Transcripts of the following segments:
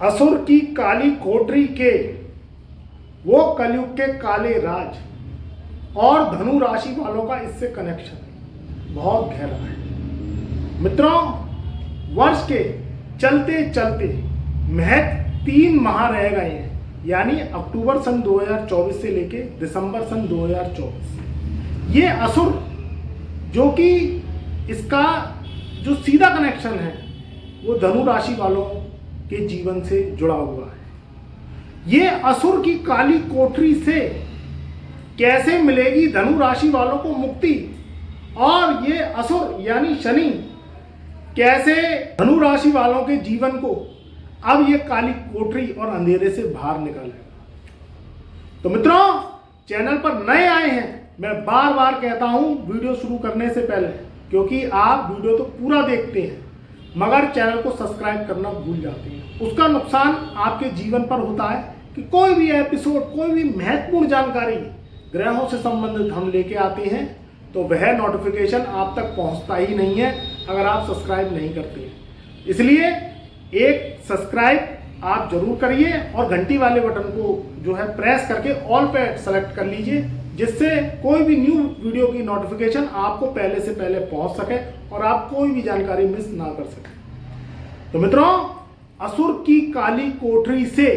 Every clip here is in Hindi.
असुर की काली कोठरी के वो कलयुग के काले राज और धनु राशि वालों का इससे कनेक्शन बहुत गहरा है। मित्रों, वर्ष के चलते चलते महज 3 माह रह गए हैं, यानी अक्टूबर सन 2024 से लेके दिसंबर सन 2024। ये असुर जो कि इसका जो सीधा कनेक्शन है वो धनु राशि वालों के जीवन से जुड़ा हुआ है। ये असुर की काली कोठरी से कैसे मिलेगी धनु राशि वालों को मुक्ति, और ये असुर यानी शनि कैसे धनु राशि वालों के जीवन को अब ये काली कोठरी और अंधेरे से बाहर निकालेगा। तो मित्रों, चैनल पर नए आए हैं, मैं बार बार कहता हूं वीडियो शुरू करने से पहले, क्योंकि आप वीडियो तो पूरा देखते हैं मगर चैनल को सब्सक्राइब करना भूल जाते हैं। उसका नुकसान आपके जीवन पर होता है कि कोई भी एपिसोड, कोई भी महत्वपूर्ण जानकारी ग्रहों से संबंधित हम लेके आते हैं तो वह नोटिफिकेशन आप तक पहुंचता ही नहीं है अगर आप सब्सक्राइब नहीं करते हैं। इसलिए एक सब्सक्राइब आप जरूर करिए और घंटी वाले बटन को जो है प्रेस करके ऑल पे सेलेक्ट कर लीजिए, जिससे कोई भी न्यू वीडियो की नोटिफिकेशन आपको पहले से पहले पहुंच सके और आप कोई भी जानकारी मिस ना कर सके। तो मित्रों, असुर की काली कोठरी से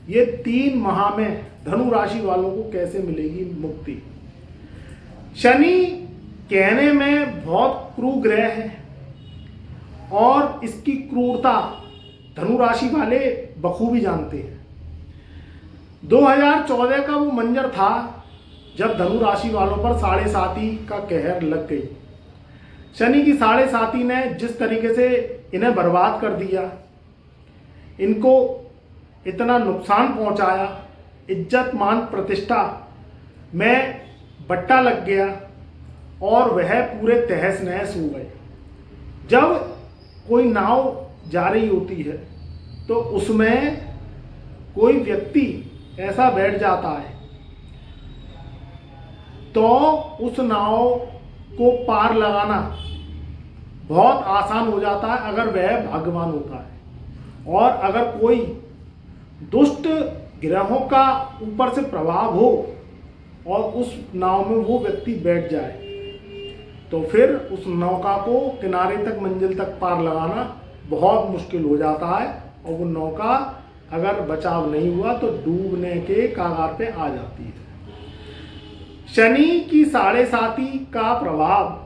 ये 3 माह में धनु राशि वालों को कैसे मिलेगी मुक्ति। शनि कहने में बहुत क्रूर ग्रह है और इसकी क्रूरता धनु राशि वाले बखूबी जानते हैं। 2014 का वो मंजर था जब धनु राशि वालों पर 7.5 का कहर लग गई। शनि की 7.5 ने जिस तरीके से इन्हें बर्बाद कर दिया, इनको इतना नुकसान पहुंचाया, इज्जत मान प्रतिष्ठा में बट्टा लग गया और वह पूरे तहस नहस हो गए। जब कोई नाव जा रही होती है तो उसमें कोई व्यक्ति ऐसा बैठ जाता है तो उस नाव को पार लगाना बहुत आसान हो जाता है अगर वह भाग्यवान होता है। और अगर कोई दुष्ट ग्रहों का ऊपर से प्रभाव हो और उस नाव में वो व्यक्ति बैठ जाए तो फिर उस नौका को किनारे तक, मंजिल तक पार लगाना बहुत मुश्किल हो जाता है और वो नौका अगर बचाव नहीं हुआ तो डूबने के कगार पे आ जाती है। शनि की 7.5 का प्रभाव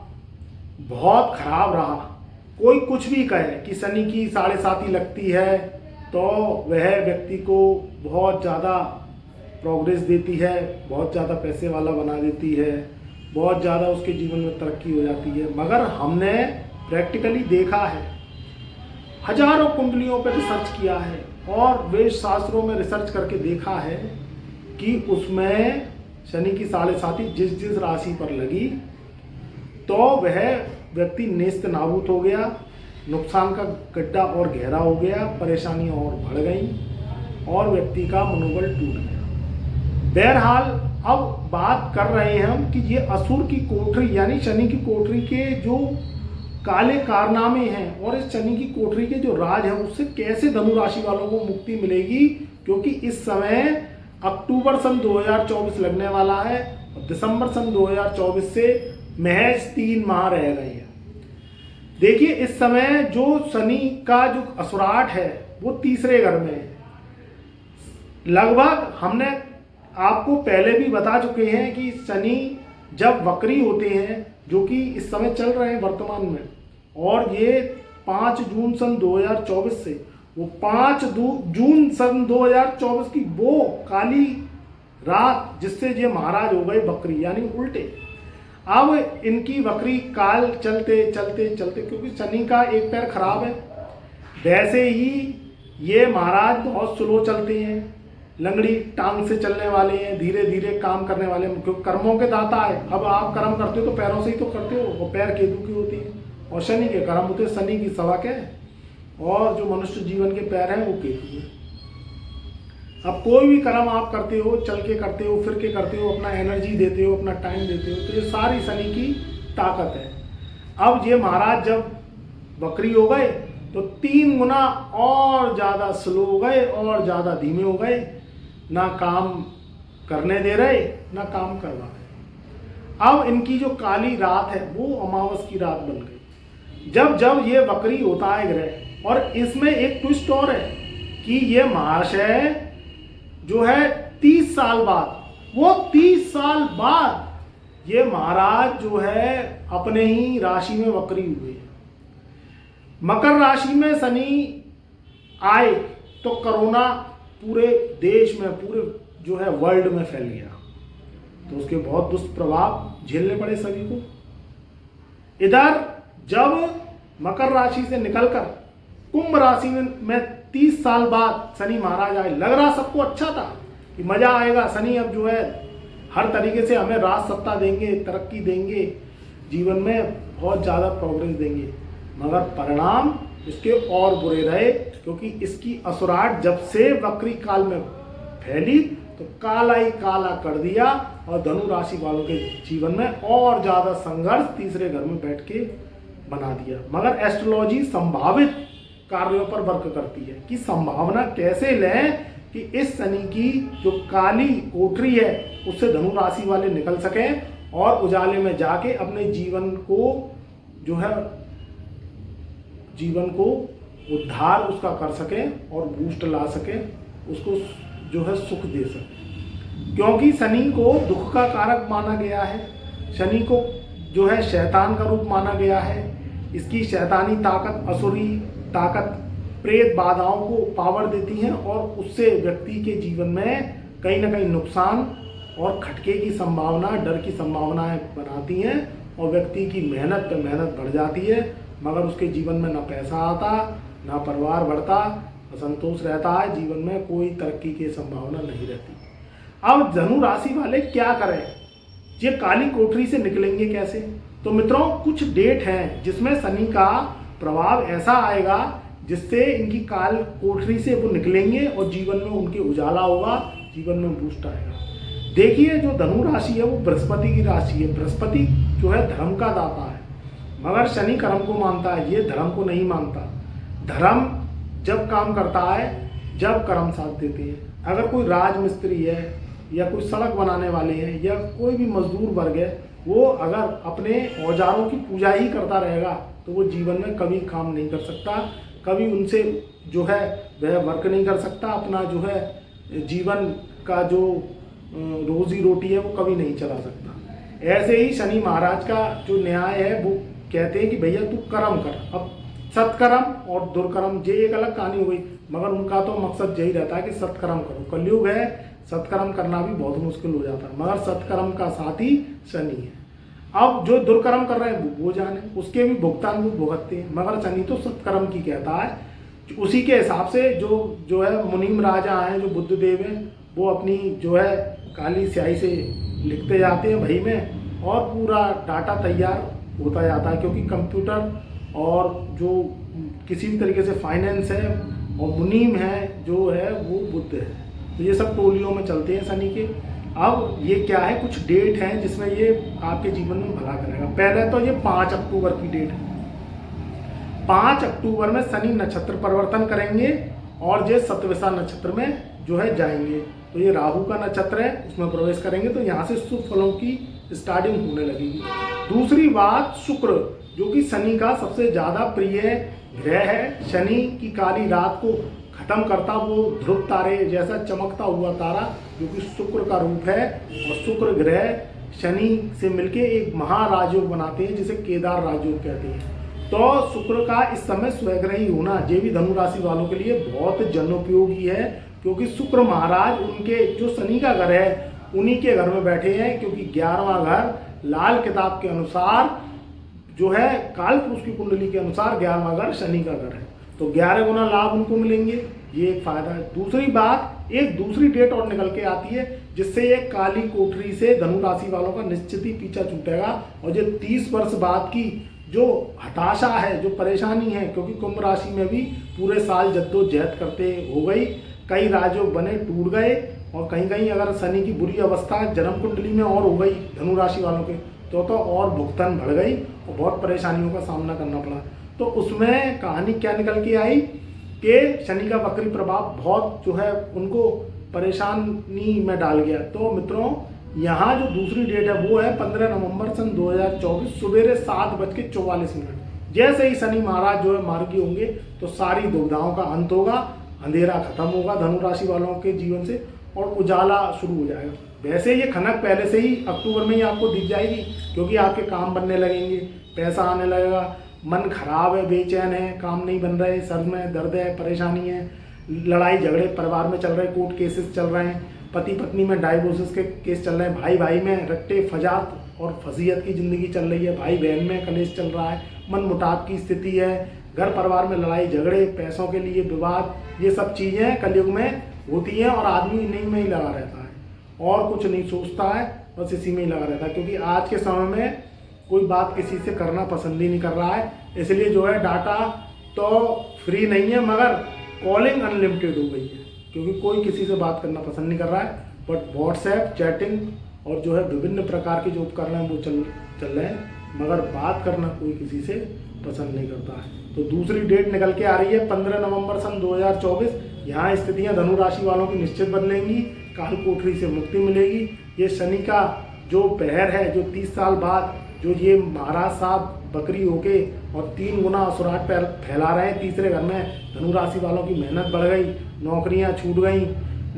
बहुत खराब रहा। कोई कुछ भी कहे कि शनि की 7.5 लगती है तो वह व्यक्ति को बहुत ज़्यादा प्रोग्रेस देती है, बहुत ज़्यादा पैसे वाला बना देती है, बहुत ज़्यादा उसके जीवन में तरक्की हो जाती है। मगर हमने प्रैक्टिकली देखा है, हजारों कुंडलियों पर रिसर्च किया है और वेद शास्त्रों में रिसर्च करके देखा है कि उसमें शनि की 7.5 जिस राशि पर लगी तो वह व्यक्ति नेस्त नाबूद हो गया, नुकसान का गड्ढा और गहरा हो गया, परेशानियां और बढ़ गई और व्यक्ति का मनोबल टूट गया। बहरहाल अब बात कर रहे हैं हम कि ये असुर की कोठरी यानी शनि की कोठरी के जो काले कारनामे हैं और इस शनि की कोठरी के जो राज है उससे कैसे धनु राशि वालों को मुक्ति मिलेगी, क्योंकि इस समय अक्टूबर सन 2024 लगने वाला है और दिसंबर सन 2024 से महज 3 माह रह गए हैं। देखिए, इस समय जो शनि का जो असुराट है वो तीसरे घर में है। लगभग हमने आपको पहले भी बता चुके हैं कि शनि जब वक्री होते हैं, जो कि इस समय चल रहे हैं वर्तमान में, और ये 5 जून सन 2024 से वो 5 जून सन 2024 की वो काली रात जिससे ये महाराज हो गए बकरी यानी उल्टे। अब इनकी वक्री काल चलते चलते चलते, क्योंकि शनि का एक पैर खराब है, वैसे ही ये महाराज बहुत स्लो चलते हैं, लंगड़ी टांग से चलने वाले हैं, धीरे धीरे काम करने वाले हैं, क्योंकि कर्मों के दाता है। अब आप कर्म करते हो तो पैरों से ही तो करते हो, और पैर केतु की होती है और शनि के कर्म होते, शनि की सवा के, और जो मनुष्य जीवन के पैर हैं वो केतु है। अब कोई भी कर्म आप करते हो, चल के करते हो, फिर के करते हो, अपना एनर्जी देते हो, अपना टाइम देते हो, तो ये सारी शनि की ताकत है। अब ये महाराज जब बकरी हो गए तो 3 गुना और ज़्यादा स्लो हो गए और ज़्यादा धीमे हो गए, ना काम करने दे रहे ना काम करवा रहे। अब इनकी जो काली रात है वो अमावस की रात बन गई। जब जब ये वक्री होता है ग्रह, और इसमें एक ट्विस्ट और है कि ये महाशय जो है 30 साल बाद, वो 30 साल बाद ये महाराज जो है अपने ही राशि में वक्री हुए। मकर राशि में शनि आए तो कोरोना पूरे देश में, पूरे जो है वर्ल्ड में फैल गया, तो उसके बहुत दुष्प्रभाव झेलने पड़े सभी को। इधर जब मकर राशि से निकलकर कुंभ राशि में 30 साल बाद शनि महाराज आए, लग रहा सबको अच्छा था कि मजा आएगा, शनि अब जो है हर तरीके से हमें राज सत्ता देंगे, तरक्की देंगे, जीवन में बहुत ज़्यादा प्रोग्रेस देंगे। मगर परिणाम इसके और बुरे रहे, क्योंकि इसकी असुराट जब से वक्री काल में फैली तो काला ही काला कर दिया, और धनु राशि वालों के जीवन में और ज़्यादा संघर्ष तीसरे घर में बैठ के बना दिया। मगर एस्ट्रोलॉजी संभावित कार्यों पर वर्क करती है कि संभावना कैसे लें कि इस शनि की जो काली कोठरी है उससे धनु राशि वाले निकल सकें और उजाले में जाके अपने जीवन को जो है जीवन को उद्धार उसका कर सकें और बूस्ट ला सकें, उसको जो है सुख दे सकें। क्योंकि शनि को दुख का कारक माना गया है, शनि को जो है शैतान का रूप माना गया है। इसकी शैतानी ताकत, असुरी ताकत प्रेत बाधाओं को पावर देती हैं और उससे व्यक्ति के जीवन में कहीं ना कहीं नुकसान और खटके की संभावना, डर की संभावनाएं बनाती हैं, और व्यक्ति की मेहनत पे मेहनत बढ़ जाती है, मगर उसके जीवन में ना पैसा आता, ना परिवार बढ़ता, असंतोष रहता है, जीवन में कोई तरक्की की संभावना नहीं रहती। अब धनु राशि वाले क्या करें, ये काली कोठरी से निकलेंगे कैसे? तो मित्रों कुछ डेट हैं जिसमें शनि का प्रभाव ऐसा आएगा जिससे इनकी काल कोठरी से वो निकलेंगे और जीवन में उनके उजाला होगा, जीवन में बूस्ट आएगा। देखिए जो धनु राशि है वो बृहस्पति की राशि है। बृहस्पति जो है धर्म का दाता है, मगर शनि कर्म को मानता है, ये धर्म को नहीं मानता। धर्म जब काम करता है जब कर्म साथ देते हैं। अगर कोई राजमिस्त्री है या कोई सड़क बनाने वाले हैं या कोई भी मजदूर वर्ग है, वो अगर अपने औजारों की पूजा ही करता रहेगा तो वो जीवन में कभी काम नहीं कर सकता, कभी उनसे जो है वह वर्क नहीं कर सकता, अपना जो है जीवन का जो रोजी रोटी है वो कभी नहीं चला सकता। ऐसे ही शनि महाराज का जो न्याय है वो कहते हैं कि भैया तू कर्म कर। अब सत्कर्म और दुर्कर्म ये एक अलग कहानी हो गई, मगर उनका तो मकसद यही रहता है कि सत्कर्म करो। कलयुग है, सत्कर्म करना भी बहुत मुश्किल हो जाता है, मगर सत्कर्म का साथी शनि है। अब जो दुर्कर्म कर रहे हैं वो जाने, उसके भी भुगतान वो भुगतते हैं, मगर शनि तो सत्कर्म की कहता है। उसी के हिसाब से जो है मुनीम राजा हैं, जो बुद्ध देव हैं, वो अपनी जो है काली स्याही से लिखते जाते हैं बही में, और पूरा डाटा तैयार होता जाता है। क्योंकि कंप्यूटर और जो किसी भी तरीके से फाइनेंस है और मुनीम है जो है वो बुद्ध है, तो ये सब टोलियों में चलते हैं शनि के। अब ये क्या है, कुछ डेट हैं जिसमें ये आपके जीवन में भला करेगा। पहले तो ये 5 अक्टूबर की डेट है। 5 अक्टूबर में शनि नक्षत्र परिवर्तन करेंगे और ये सतविसा नक्षत्र में जो है जाएंगे। तो ये राहु का नक्षत्र है, उसमें प्रवेश करेंगे तो यहाँ से शुभ फलों की स्टार्टिंग होने लगेगी। दूसरी बात, शुक्र जो कि शनि का सबसे ज़्यादा प्रिय ग्रह है, शनि की काली रात को खत्म करता वो ध्रुव तारे जैसा चमकता हुआ तारा जो कि शुक्र का रूप है, और शुक्र ग्रह शनि से मिलके एक महाराजयोग बनाते हैं जिसे केदार राजयोग कहते हैं। तो शुक्र का इस समय स्वग्रही होना ये भी धनु राशि वालों के लिए बहुत जनोपयोगी है, क्योंकि शुक्र महाराज उनके जो शनि का घर है उन्हीं के घर में बैठे हैं। क्योंकि 11वां घर लाल किताब के अनुसार जो है काल पुरुष की कुंडली के अनुसार 11वां घर शनि का घर है, तो 11 गुना लाभ उनको मिलेंगे, ये एक फायदा है। दूसरी बात, एक दूसरी डेट और निकल के आती है जिससे ये काली कोठरी से धनु राशि वालों का निश्चित ही पीछा छूटेगा, और ये 30 वर्ष बाद की जो हताशा है, जो परेशानी है, क्योंकि कुंभ राशि में भी पूरे साल जद्दोजहद करते हो गई, कई राजयोग बने टूट गए, और कहीं कहीं अगर शनि की बुरी अवस्था जन्म कुंडली में और हो गई धनु राशि वालों के तो और भुगतान बढ़ गई और बहुत परेशानियों का सामना करना पड़ा। तो उसमें कहानी क्या निकल के आई कि शनि का वक्री प्रभाव बहुत जो है उनको परेशानी में डाल गया। तो मित्रों यहाँ जो दूसरी डेट है वो है 15 नवंबर सन 2024 सुबेरे 7:44। जैसे ही शनि महाराज जो है मार्गी होंगे तो सारी दुविधाओं का अंत होगा, अंधेरा खत्म होगा धनु राशि वालों के जीवन से और उजाला शुरू हो जाएगा। वैसे ये खनक पहले से ही अक्टूबर में ही आपको दिख जाएगी, क्योंकि आपके काम बनने लगेंगे, पैसा आने लगेगा, मन खराब है, बेचैन है, काम नहीं बन रहे, सर में दर्द है, परेशानी है, लड़ाई झगड़े परिवार में चल रहे, कोर्ट केसेस चल रहे हैं, पति पत्नी में डाइवोर्सेस के केस चल रहे हैं, भाई भाई में रट्टे फजात और फजीयत की ज़िंदगी चल रही है, भाई बहन में कलेश चल रहा है, मन मुटाव की स्थिति है, घर परिवार में लड़ाई झगड़े, पैसों के लिए विवाद, ये सब चीज़ें कलयुग में होती हैं और आदमी इन्हीं में ही लगा रहता है और कुछ नहीं सोचता है, बस इसी में ही लगा रहता है। क्योंकि आज के समय में कोई बात किसी से करना पसंद ही नहीं कर रहा है, इसलिए जो है डाटा तो फ्री नहीं है मगर कॉलिंग अनलिमिटेड हो गई है, क्योंकि कोई किसी से बात करना पसंद नहीं कर रहा है। बट व्हाट्सएप चैटिंग और जो है विभिन्न प्रकार के जो उपकरण हैं वो चल रहे हैं, मगर बात करना कोई किसी से पसंद नहीं करता है। तो दूसरी डेट निकल के आ रही है 15 नवंबर सन 2024। यहाँ स्थितियाँ धनु राशि वालों की निश्चित बदलेंगी, काल कोठरी से मुक्ति मिलेगी। ये शनि का जो पहर है, जो 30 साल बाद जो ये महाराज साहब बकरी होके और 3 गुना असुराट पैर फैला रहे हैं तीसरे घर में, धनु राशि वालों की मेहनत बढ़ गई, नौकरियां छूट गई,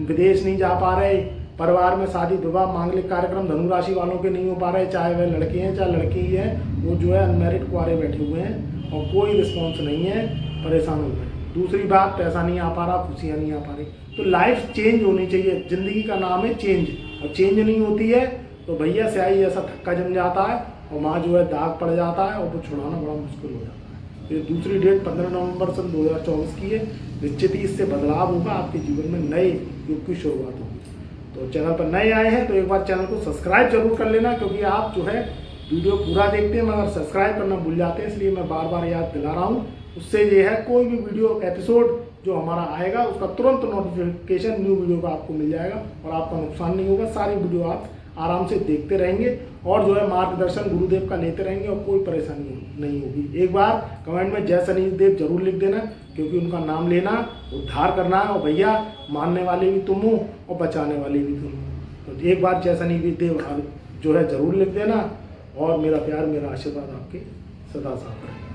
विदेश नहीं जा पा रहे, परिवार में शादी विवाह मांगलिक कार्यक्रम धनु राशि वालों के नहीं हो पा रहे, चाहे वह लड़के हैं चाहे लड़की ही है, वो जो है अनमैरिड कुआरे बैठे हुए हैं और कोई रिस्पॉन्स नहीं है, परेशान हो गए। दूसरी बात, पैसा नहीं आ पा रहा, खुशियाँ नहीं आ पा रही। तो लाइफ चेंज होनी चाहिए, ज़िंदगी का नाम है चेंज, और चेंज नहीं होती है तो भैया स्याही ऐसा थक्का जम जाता है और वहाँ जो है दाग पड़ जाता है और वो छुड़ाना बड़ा मुश्किल हो जाता है। ये दूसरी डेट 15 नवंबर सन 2024 की है। निश्चित ही इससे बदलाव होगा, आपके जीवन में नए युग की शुरुआत होगी। तो चैनल पर नए आए हैं तो एक बार चैनल को सब्सक्राइब जरूर कर लेना, क्योंकि आप जो है वीडियो पूरा देखते हैं मगर सब्सक्राइब करना भूल जाते हैं, इसलिए मैं बार बार याद दिला रहा हूँ। उससे ये है कोई भी वीडियो एपिसोड जो हमारा आएगा उसका तुरंत नोटिफिकेशन न्यू वीडियो का आपको मिल जाएगा और आपका नुकसान नहीं होगा। सारी वीडियो आप आराम से देखते रहेंगे और जो है मार्गदर्शन गुरुदेव का लेते रहेंगे और कोई परेशानी नहीं होगी। एक बार कमेंट में जय शनिदेव जरूर लिख देना, क्योंकि उनका नाम लेना उद्धार करना है और भैया मानने वाले भी तुम हो और बचाने वाले भी तुम हो। तो एक बार जय शनिदेव जो है जरूर लिख देना और मेरा प्यार मेरा आशीर्वाद आपके सदा साथ रहे।